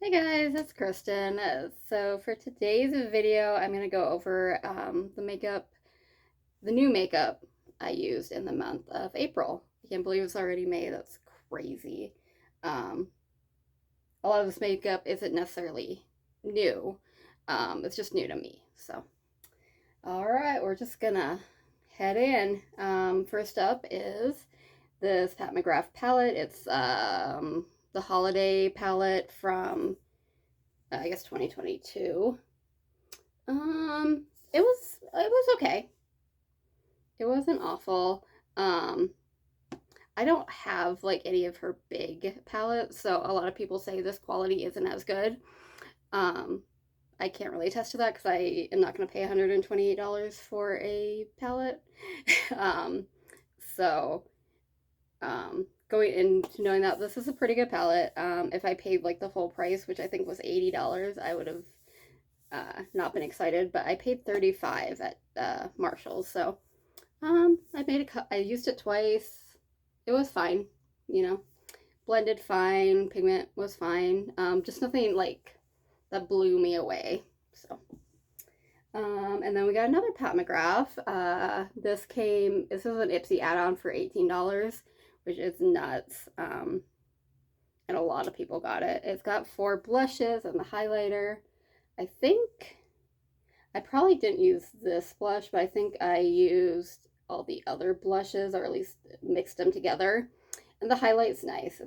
Hey guys, it's Kristen. So for today's video, I'm gonna go over the new makeup I used in the month of April. I can't believe it's already May. That's crazy. Um, a lot of this makeup isn't necessarily new. It's just new to me. So, all right, we're just gonna head in. First up is this Pat McGrath palette. It's the holiday palette from I guess 2022. It was okay. It wasn't awful. Um, I don't have like any of her big palettes, so a lot of people say this quality isn't as good. Um, I can't really attest to that because I am not going to pay $128 for a palette. um, so going into knowing that this is a pretty good palette, if I paid like the full price, which I think was $80, I would have not been excited, but I paid 35 at Marshalls. So I used it twice. It was fine, you know. Blended fine, pigment was fine. Just nothing like that blew me away. So and then we got another Pat McGrath. This is an Ipsy add-on for $18, which is nuts. And a lot of people got it. It's got 4 blushes and the highlighter. I think I probably didn't use this blush, but I think I used all the other blushes, or at least mixed them together. And the highlight's nice.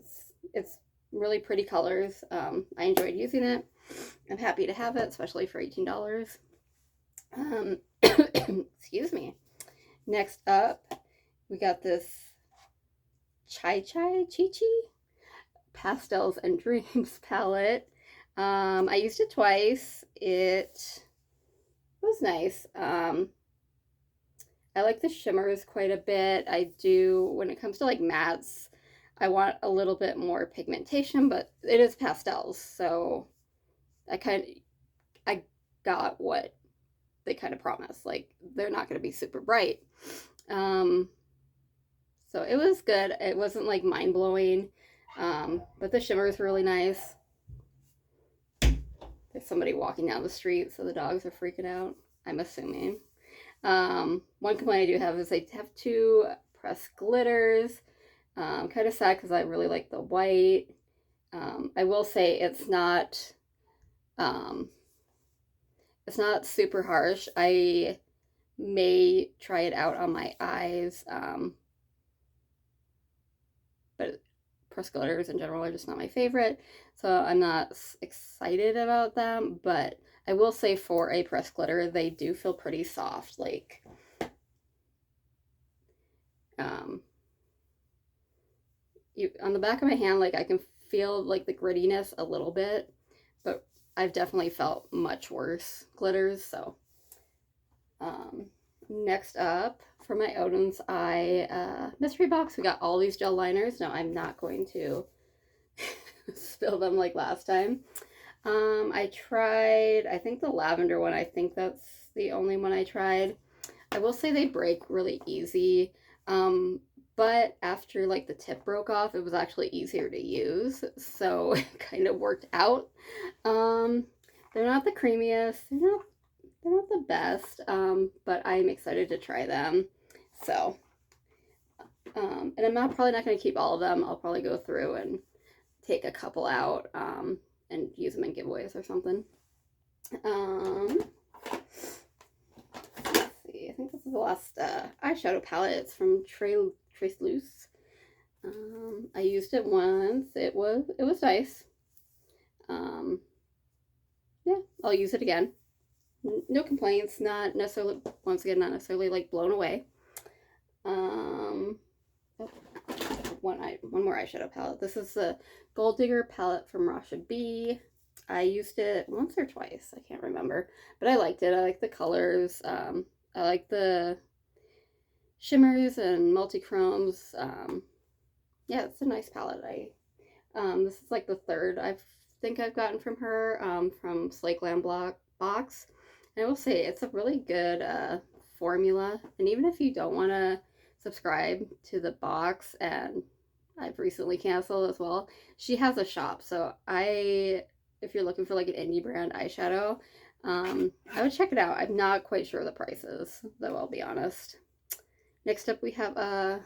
It's really pretty colors. I enjoyed using it. I'm happy to have it, especially for $18. Excuse me. Next up, we got this Chi Chi Pastels and Dreams palette. I used it twice. It was nice. I like the shimmers quite a bit. I do, when it comes to like mattes, I want a little bit more pigmentation, but it is pastels, so I kind of, I got what they kind of promised. Like, they're not going to be super bright. Um, so it was good. It wasn't like mind blowing, but the shimmer is really nice. There's somebody walking down the street, so the dogs are freaking out, I'm assuming. One complaint I do have is I have 2 pressed glitters. Kind of sad because I really like the white. I will say um, it's not super harsh. I may try it out on my eyes, but pressed glitters in general are just not my favorite, so I'm not excited about them. But I will say for a pressed glitter, they do feel pretty soft. Like, um, on the back of my hand, like I can feel like the grittiness a little bit, but I've definitely felt much worse glitters. So, um, next up for my Odin's Eye mystery box, we got all these gel liners. No, I'm not going to spill them like last time. I tried, I think the lavender one, I think that's the only one I tried. I will say they break really easy. Um, but after like the tip broke off, it was actually easier to use. So it kind of worked out. Um, they're not the creamiest. They're not the best. But I'm excited to try them. So, and I'm not probably not going to keep all of them. I'll probably go through and take a couple out, and use them in giveaways or something. Um, see. I think this is the last eyeshadow palette. It's from Trace Loose. I used it once. It was nice. Um, yeah, I'll use it again. No complaints. Not necessarily, once again, not necessarily like blown away. Um, oh, one more eyeshadow palette. This is the Gold Digger palette from Rasha B. I used it once or twice. I can't remember, but I liked it. I like the colors. I like the shimmers and multi-chromes. Yeah, it's a nice palette. This is like the third I think I've gotten from her, from Slay Glam Block box. And I will say it's a really good formula. And even if you don't want to subscribe to the box, and I've recently canceled as well, she has a shop. So I if you're looking for like an indie brand eyeshadow. I would check it out. I'm not quite sure the prices, though, I'll be honest. Next up, we have a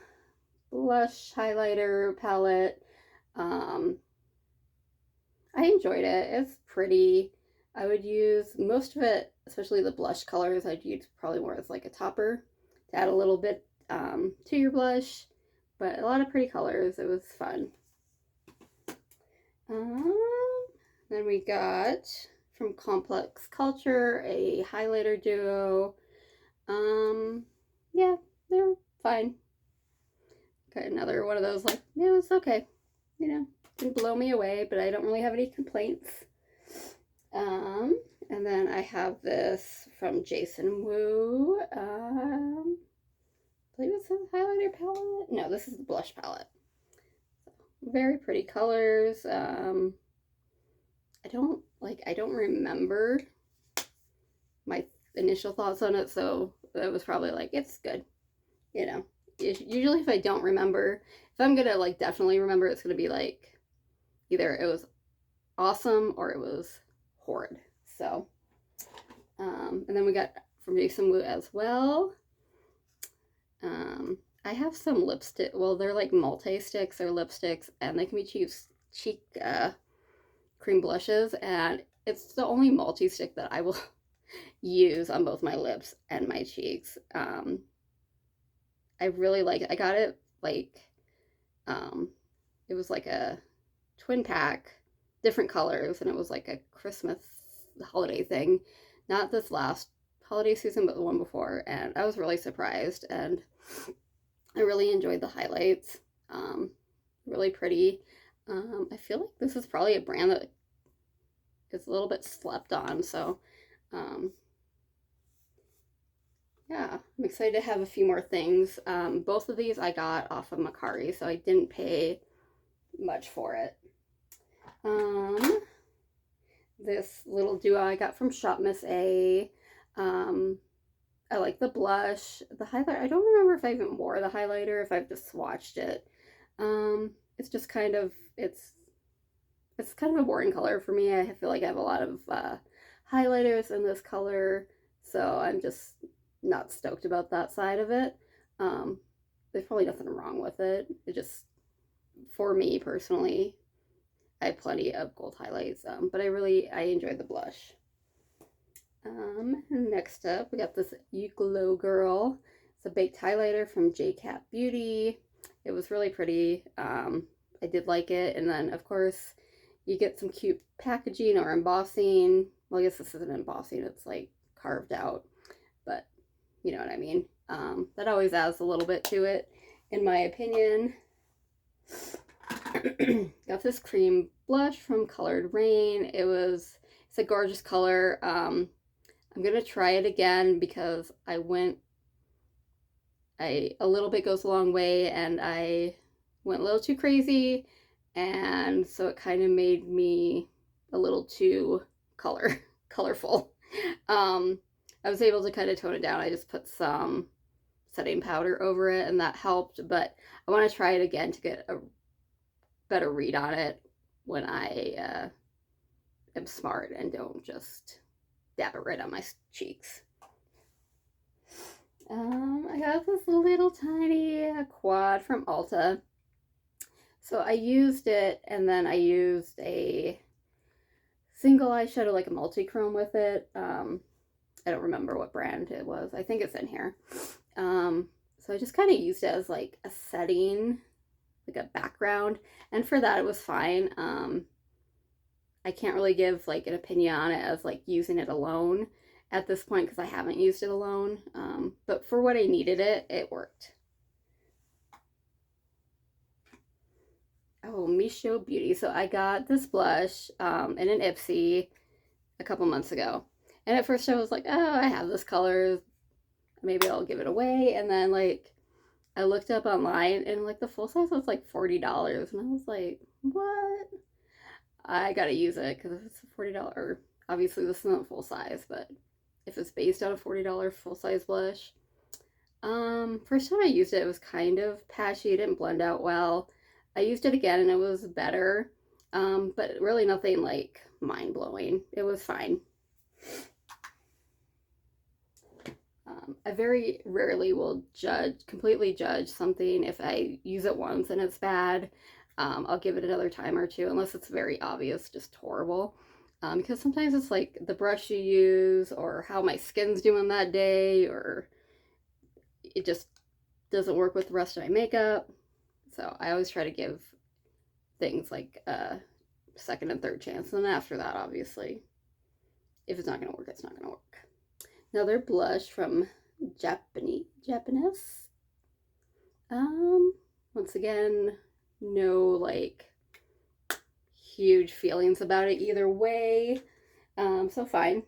blush highlighter palette. Um, I enjoyed it. It's pretty. I would use most of it, especially the blush colors, I'd use probably more as like a topper to add a little bit to your blush. But a lot of pretty colors. It was fun. Um, then we got from Complex Culture a highlighter duo. Yeah, they're fine. Okay, another one of those like, yeah, it's okay. You know, didn't blow me away, but I don't really have any complaints. And then I have this from Jason Wu. I believe it's a highlighter palette. No, this is the blush palette. Very pretty colors. I don't remember my initial thoughts on it, so it was probably like, it's good. You know, usually if I don't remember, if I'm gonna like definitely remember, it's gonna be like either it was awesome or it was horrid. So, and then we got from Jason Wu as well. I have some lipstick. Well, they're like multi sticks or lipsticks, and they can be cheek cream blushes, and it's the only multi stick that I will use on both my lips and my cheeks. I really like it. I got it like it was like a twin pack, different colors, and it was like a Christmas holiday thing. Not this last holiday season, but the one before, and I was really surprised, and I really enjoyed the highlights. Really pretty. I feel like this is probably a brand that is a little bit slept on, so yeah, I'm excited to have a few more things. Both of these I got off of Mercari, so I didn't pay much for it. This little duo I got from Shop Miss A. I like the blush. The highlighter, I don't remember if I even wore the highlighter, if I've just swatched it. It's just kind of, it's kind of a boring color for me. I feel like I have a lot of highlighters in this color, so I'm just not stoked about that side of it. There's probably nothing wrong with it. It just, for me personally, I have plenty of gold highlights, but I enjoyed the blush. Next up, we got this You Glow Girl. It's a baked highlighter from JCat Beauty. It was really pretty. I did like it, and then of course you get some cute packaging or embossing. Well, I guess this isn't embossing, it's like carved out, but you know what I mean. That always adds a little bit to it, in my opinion. Got this cream blush from Colored Rain. It's a gorgeous color. I'm gonna try it again because a little bit goes a long way, and I went a little too crazy, and so it kind of made me a little too colorful. I was able to kind of tone it down. I just put some setting powder over it, and that helped, but I want to try it again to get a better read on it when I am smart and don't just dab it right on my cheeks. I got this little tiny quad from Ulta. So I used it, and then I used a single eyeshadow, like a multi-chrome with it. I don't remember what brand it was. I think it's in here. So I just kind of used it as like a setting, like a background, and for that it was fine. I can't really give like an opinion on it as like using it alone at this point because I haven't used it alone. But for what I needed it worked. Oh, Misho Beauty. So I got this blush in an Ipsy a couple months ago. And at first I was like, oh, I have this color. Maybe I'll give it away. And then like I looked up online and like the full size was like $40. And I was like, what? I gotta use it because if it's a $40, obviously this isn't full size, but if it's based on a $40 full size blush. First time I used it, it was kind of patchy. It didn't blend out well. I used it again and it was better. But really nothing like mind-blowing. It was fine. I very rarely will completely judge something. If I use it once and it's bad, I'll give it another time or two, unless it's very obvious, just horrible. Because sometimes it's like the brush you use, or how my skin's doing that day, or it just doesn't work with the rest of my makeup. So I always try to give things like a second and third chance. And then after that, obviously, if it's not going to work, it's not going to work. Another blush from Japanese. Once again, no like huge feelings about it either way. So fine.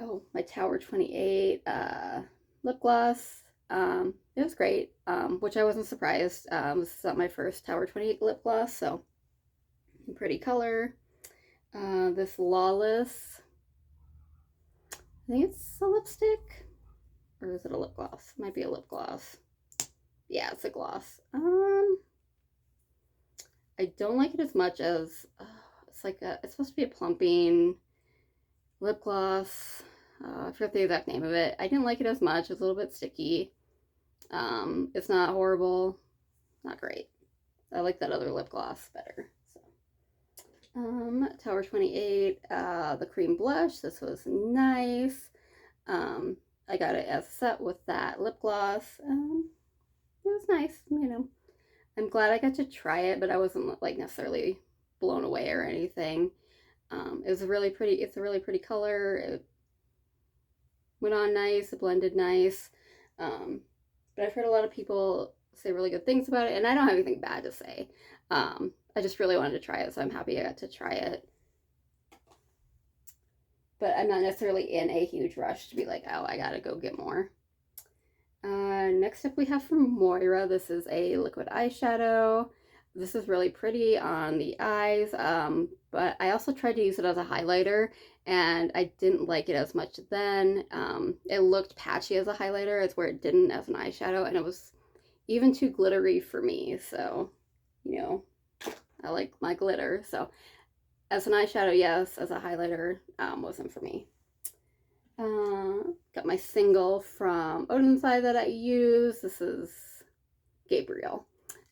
Oh, my Tower 28 lip gloss. It was great, which I wasn't surprised. This is not my first Tower 28 lip gloss, so pretty color. This Lawless, I think it's a lipstick, or is it a lip gloss? Might be a lip gloss. Yeah, it's a gloss. I don't like it as much as it's supposed to be a plumping lip gloss. I forget the exact name of it. I didn't like it as much. It's a little bit sticky. It's not horrible, not great. I like that other lip gloss better. So, Tower 28, the cream blush. This was nice. I got it as a set with that lip gloss. It was nice, you know. I'm glad I got to try it, but I wasn't like necessarily blown away or anything. It was a really pretty. It's a really pretty color. It went on nice. It blended nice. But I've heard a lot of people say really good things about it, and I don't have anything bad to say. I just really wanted to try it, so I'm happy I got to try it. But I'm not necessarily in a huge rush to be like, oh, I gotta go get more. Next up we have from Moira. This is a liquid eyeshadow. This is really pretty on the eyes, but I also tried to use it as a highlighter, and I didn't like it as much then. It looked patchy as a highlighter, as where it didn't as an eyeshadow, and it was even too glittery for me, so, you know, I like my glitter, so as an eyeshadow, yes. As a highlighter, wasn't for me. Got my single from Odenside that I use. This is Gabriel.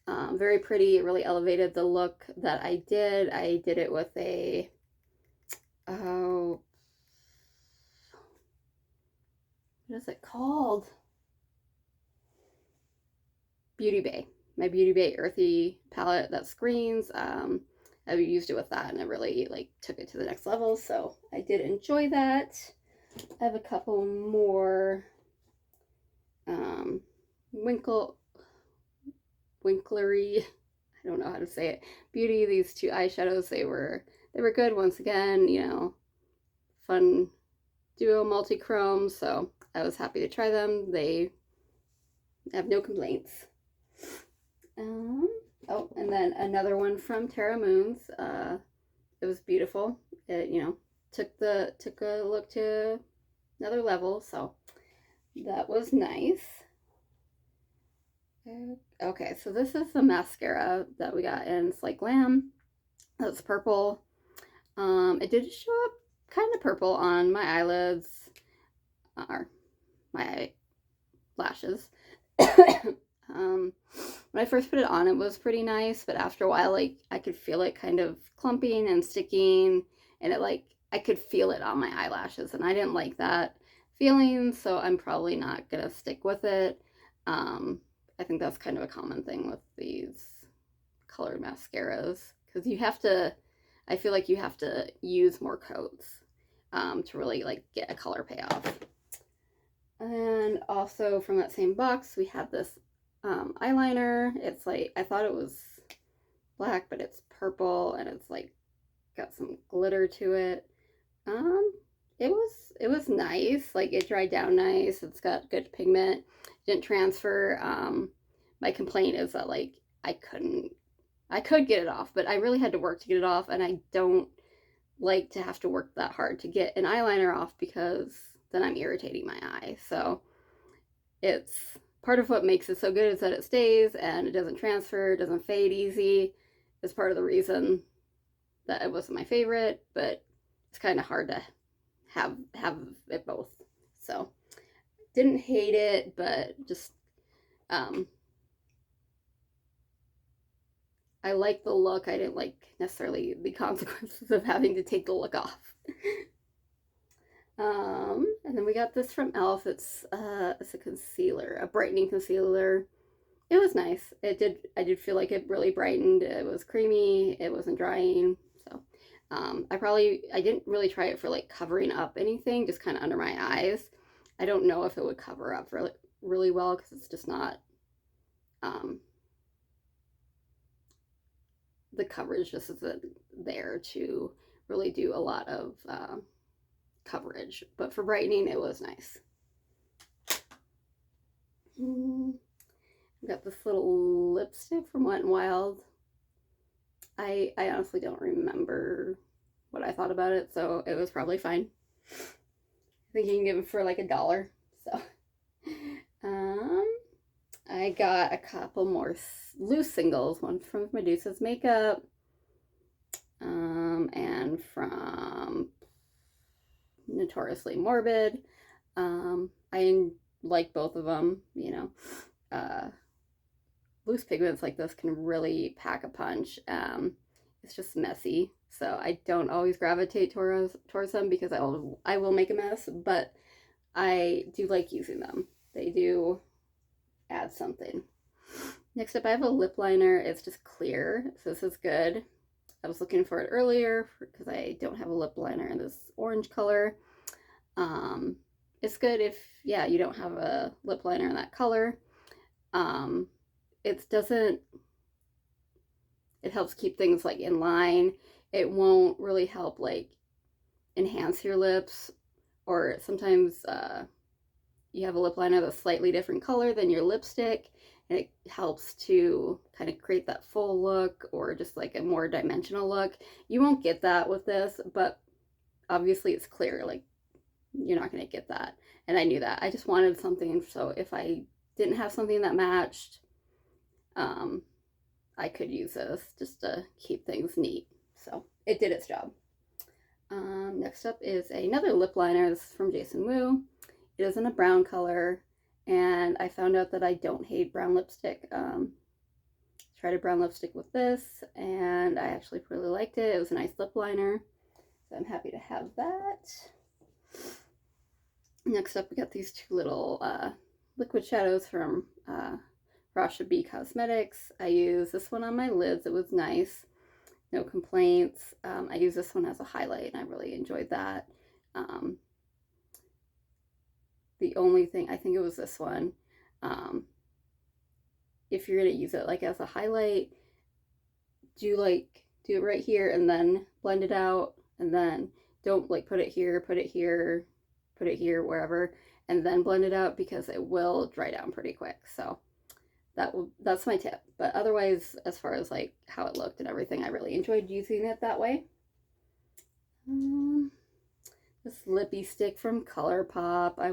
Very pretty. It really elevated the look that I did. I did it with a, oh, what is it called? Beauty Bay. My Beauty Bay Earthy palette that screens. I used it with that, and it really like took it to the next level. So I did enjoy that. I have a couple more Winklery, I don't know how to say it, beauty. These two eyeshadows, they were good. Once again, you know, fun duo multi-chrome, so I was happy to try them. They have no complaints. Oh, and then another one from Terra Moons. It was beautiful. It, you know, took a look to another level, so that was nice. Okay, so this is the mascara that we got in Slay Glam. That's purple. It did show up kind of purple on my eyelids, or my eyelashes. When I first put it on, it was pretty nice, but after a while, like, I could feel it kind of clumping and sticking, and it, like, I could feel it on my eyelashes, and I didn't like that feeling, so I'm probably not gonna stick with it. I think that's kind of a common thing with these colored mascaras, because you have to, I feel like you have to use more coats to really, like, get a color payoff. And also from that same box, we have this eyeliner. It's like, I thought it was black, but it's purple, and it's like got some glitter to it. It was nice. Like, it dried down nice. It's got good pigment. Didn't transfer. My complaint is that, like, I could get it off, but I really had to work to get it off, and I don't like to have to work that hard to get an eyeliner off, because then I'm irritating my eye. So part of what makes it so good is that it stays and it doesn't transfer, it doesn't fade easy. It's part of the reason that it wasn't my favorite, but it's kind of hard to have it both. So didn't hate it, but just I like the look. I didn't like necessarily the consequences of having to take the look off. And then we got this from e.l.f. It's a concealer, a brightening concealer. It was nice. I did feel like it really brightened. It was creamy. It wasn't drying. So I didn't really try it for like covering up anything, just kind of under my eyes. I don't know if it would cover up really well because it's just not, the coverage just isn't there to really do a lot of coverage. But for brightening, it was nice. I've got this little lipstick from Wet n Wild. I honestly don't remember what I thought about it, so it was probably fine. I think you can get it for like $1. So, I got a couple more loose singles, one from Medusa's Makeup, and from Notoriously Morbid. I like both of them, you know. Loose pigments like this can really pack a punch. It's just messy, so I don't always gravitate towards them because I will make a mess, but I do like using them. They do add something. Next up, I have a lip liner. It's just clear, so this is good. I was looking for it earlier because I don't have a lip liner in this orange color. It's good if, yeah, you don't have a lip liner in that color. It doesn't, it helps keep things like in line. It won't really help like enhance your lips, or sometimes you have a lip liner that's slightly different color than your lipstick, and it helps to kind of create that full look or just like a more dimensional look. You won't get that with this, but obviously it's clear, like you're not going to get that. And I knew that. I just wanted something, so if I didn't have something that matched, I could use this just to keep things neat. So it did its job. Next up is another lip liner. This is from Jason Wu. It is in a brown color, and I found out that I don't hate brown lipstick. Tried a brown lipstick with this, and I actually really liked it. It was a nice lip liner, so I'm happy to have that. Next up, we got these two little liquid shadows from Rasha B Cosmetics. I use this one on my lids. It was nice. No complaints. I use this one as a highlight, and I really enjoyed that. The only thing, I think it was this one, if you're going to use it like as a highlight, do it right here and then blend it out, and then don't like put it here, put it here, put it here, wherever, and then blend it out, because it will dry down pretty quick. So that's my tip. But otherwise, as far as like how it looked and everything, I really enjoyed using it that way. This lippy stick from ColourPop. I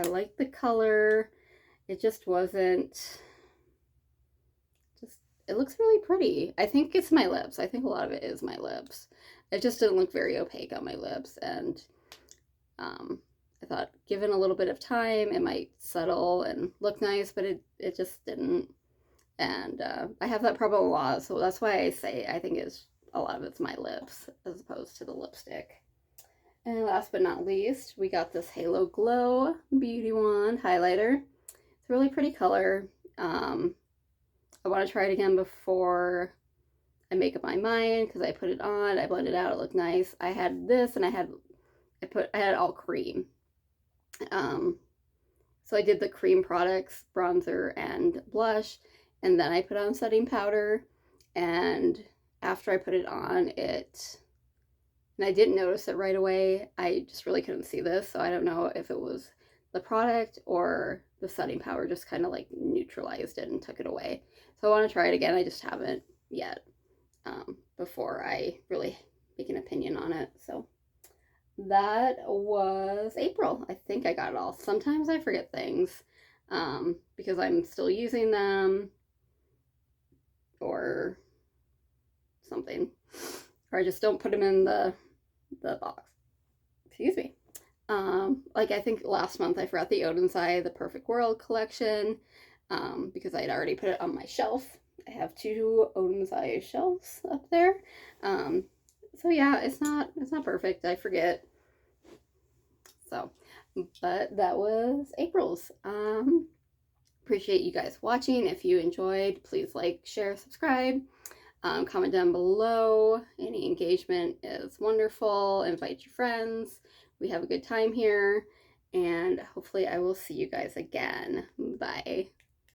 liked the color. It just wasn't, it looks really pretty. I think it's my lips. I think a lot of it is my lips. It just didn't look very opaque on my lips, and I thought given a little bit of time, it might settle and look nice, but it just didn't. And I have that problem a lot, so that's why I say I think a lot of it's my lips as opposed to the lipstick. And last but not least, we got this Halo Glow Beauty Wand highlighter. It's a really pretty color. I want to try it again before I make up my mind, because I put it on, I blended it out, it looked nice. I had this, and I had all cream. So I did the cream products, bronzer and blush, and then I put on setting powder, and after I put it on, and I didn't notice it right away. I just really couldn't see this, so I don't know if it was the product or the setting powder just kind of like neutralized it and took it away. So I want to try it again. I just haven't yet, before I really make an opinion on it. So that was April. I think I got it all. Sometimes I forget things. because I'm still using them or something. Or I just don't put them in the box. Excuse me. Like I think last month I forgot the Odensai, the Perfect World collection, because I had already put it on my shelf. I have 2 Odensai shelves up there. So yeah, it's not perfect. I forget. So, but that was April's. Appreciate you guys watching. If you enjoyed, please like, share, subscribe. Comment down below. Any engagement is wonderful. Invite your friends. We have a good time here. And hopefully I will see you guys again. Bye.